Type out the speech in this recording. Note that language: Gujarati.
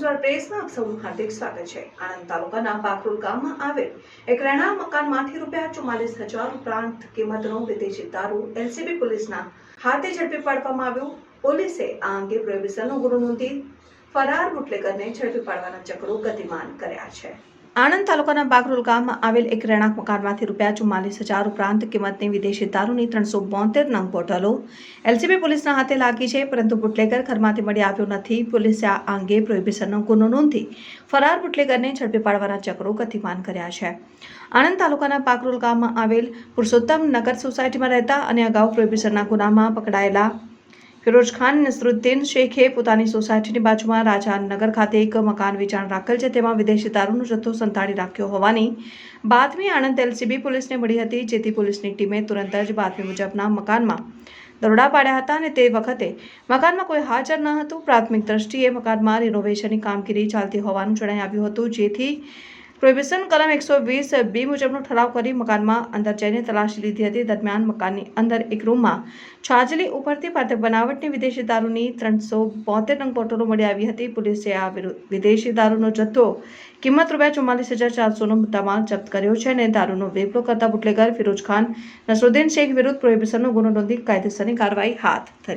ન્યૂઝ પ્રેસમાં આપ સૌનું હાર્દિક સ્વાગત છે। આણંદ તાલુકાના બાકરોલ ગામમાં આવેલ એક રહેણાંક મકાનમાંથી ₹44,000 ઉપરાંત કિંમતનો વિદેશી દારૂ એલસીબી પોલીસના હાથે ઝડપી પાડવામાં આવ્યો। પોલીસે આ અંગે પ્રોહિબિશનનો ગુનો નોંધી ફરાર બુટલેગરને ઝડપી પાડવાના ચક્રો ગતિમાન કર્યા છે। આણંદ તાલુકાના બાકરોલ ગામમાં આવેલ એક રહેણાંક મકાનમાંથી ₹44,000 ઉપરાંત કિંમતની વિદેશી દારૂની 372 નંગ બોટલો એલસીબી પોલીસના હાથે લાગી છે, પરંતુ બુટલેગર ઘરમાંથી મળી આવ્યો નથી। પોલીસે આ અંગે પ્રોહિબિશનનો ગુનો નોંધી ફરાર બુટલેગરને ઝડપી પાડવાના ચક્રો ગતિમાન કર્યા છે। આણંદ તાલુકાના બાકરોલ ગામમાં આવેલ પુરુષોત્તમ નગર સોસાયટીમાં રહેતા અને અગાઉ પ્રોહિબિશનના ગુનામાં પકડાયેલા ફિરોઝ ખાન નસરુદ્દીન શેખે પોતાની સોસાયટીની બાજુમાં રાજાનગર ખાતે એક મકાન વેચાણ રાખેલ છે, તેમાં વિદેશી દારૂનો જથ્થો સંતાડી રાખ્યો હોવાની બાતમી આણંદ એલસીબી પોલીસને મળી હતી, જેથી પોલીસની ટીમે તુરંત જ બાતમી મુજબના મકાનમાં દરોડા પાડ્યા હતા અને તે વખતે મકાનમાં કોઈ હાજર ન હતું। પ્રાથમિક દ્રષ્ટિએ મકાનમાં રિનોવેશનની કામગીરી ચાલતી હોવાનું જણાઈ આવ્યું હતું, જેથી પ્રોહિબિશન કલમ 120B મુજબનો ઠરાવ કરી મકાનમાં અંદર જઈને તલાશી લીધી હતી। દરમિયાન મકાનની અંદર એક રૂમમાં છાજલી ઉપરથી બનાવટની વિદેશી દારૂની 372 નંગ બોટલો મળી આવી હતી। પોલીસે આ વિદેશી દારૂનો જથ્થો કિંમત ₹44,400નો મુદ્દામાલ જપ્ત કર્યો છે અને દારૂનો વેપલો કરતા બુટલેગર ફિરોઝ ખાન નસરુદ્દીન શેખ વિરુદ્ધ પ્રોહિબિશનનો ગુનો નોંધી કાયદેસરની કાર્યવાહી હાથ ધરી।